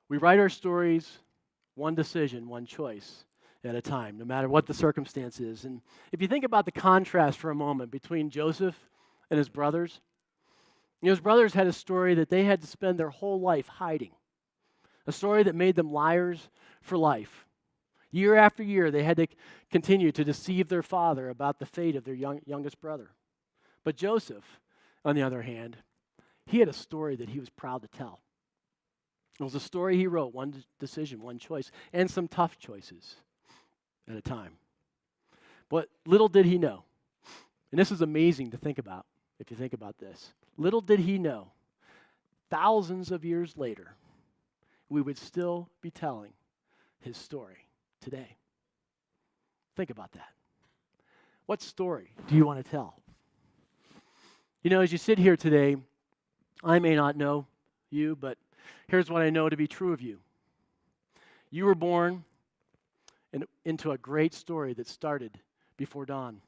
We write our stories one decision, one choice at a time, no matter what the circumstance is. And if you think about the contrast for a moment between Joseph and his brothers, his brothers had a story that they had to spend their whole life hiding, a story that made them liars for life. Year after year, they had to continue to deceive their father about the fate of their youngest brother. But Joseph, on the other hand, he had a story that he was proud to tell. It was a story he wrote, one decision, one choice, and some tough choices at a time. But little did he know, and this is amazing to think about if you think about this. Little did he know, thousands of years later, we would still be telling his story today. Think about that. What story do you want to tell? As you sit here today, I may not know you, but here's what I know to be true of you. You were born into a great story that started before dawn.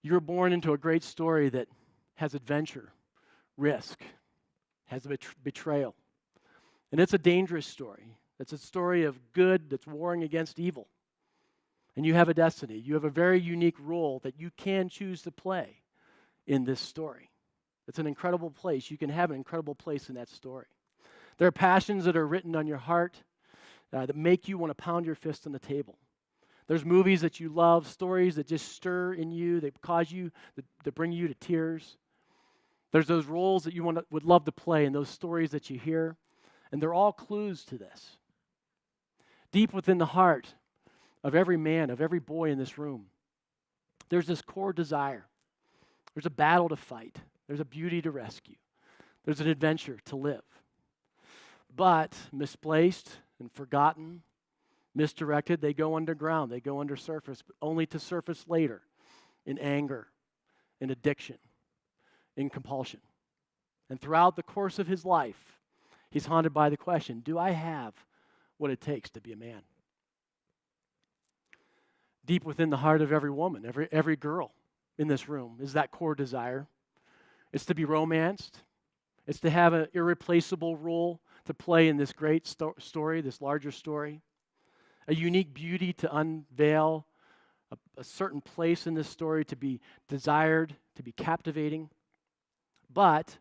You were born into a great story that has adventure, risk, has betrayal. And it's a dangerous story. It's a story of good that's warring against evil. And you have a destiny. You have a very unique role that you can choose to play in this story. It's an incredible place. You can have an incredible place in that story. There are passions that are written on your heart that make you want to pound your fist on the table. There's movies that you love, stories that just stir in you, that cause you, that bring you to tears. There's those roles that you would love to play and those stories that you hear, and they're all clues to this. Deep within the heart of every man, of every boy in this room, there's this core desire. There's a battle to fight. There's a beauty to rescue. There's an adventure to live. But misplaced and forgotten, misdirected, they go underground. They go under surface, but only to surface later in anger, in addiction, in compulsion. And throughout the course of his life, he's haunted by the question, do I have what it takes to be a man? Deep within the heart of every woman, every girl in this room is that core desire. It's to be romanced. It's to have an irreplaceable role to play in this great story, this larger story. A unique beauty to unveil, a certain place in this story to be desired, to be captivating. But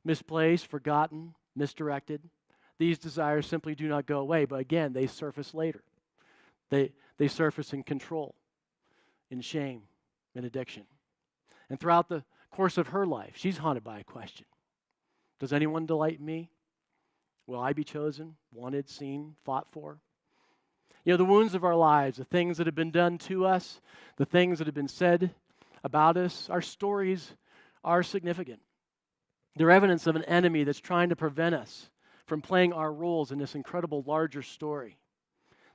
misplaced, forgotten, misdirected, these desires simply do not go away. But again, they surface later. They surface in control, in shame, in addiction. And throughout the course of her life, she's haunted by a question. Does anyone delight in me? Will I be chosen, wanted, seen, fought for? The wounds of our lives, the things that have been done to us, the things that have been said about us, our stories are significant. They're evidence of an enemy that's trying to prevent us from playing our roles in this incredible larger story.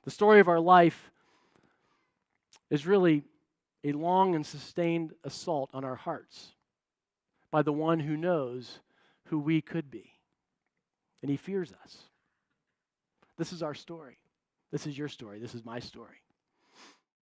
The story of our life is really a long and sustained assault on our hearts by the one who knows who we could be. And he fears us. This is our story. This is your story. This is my story.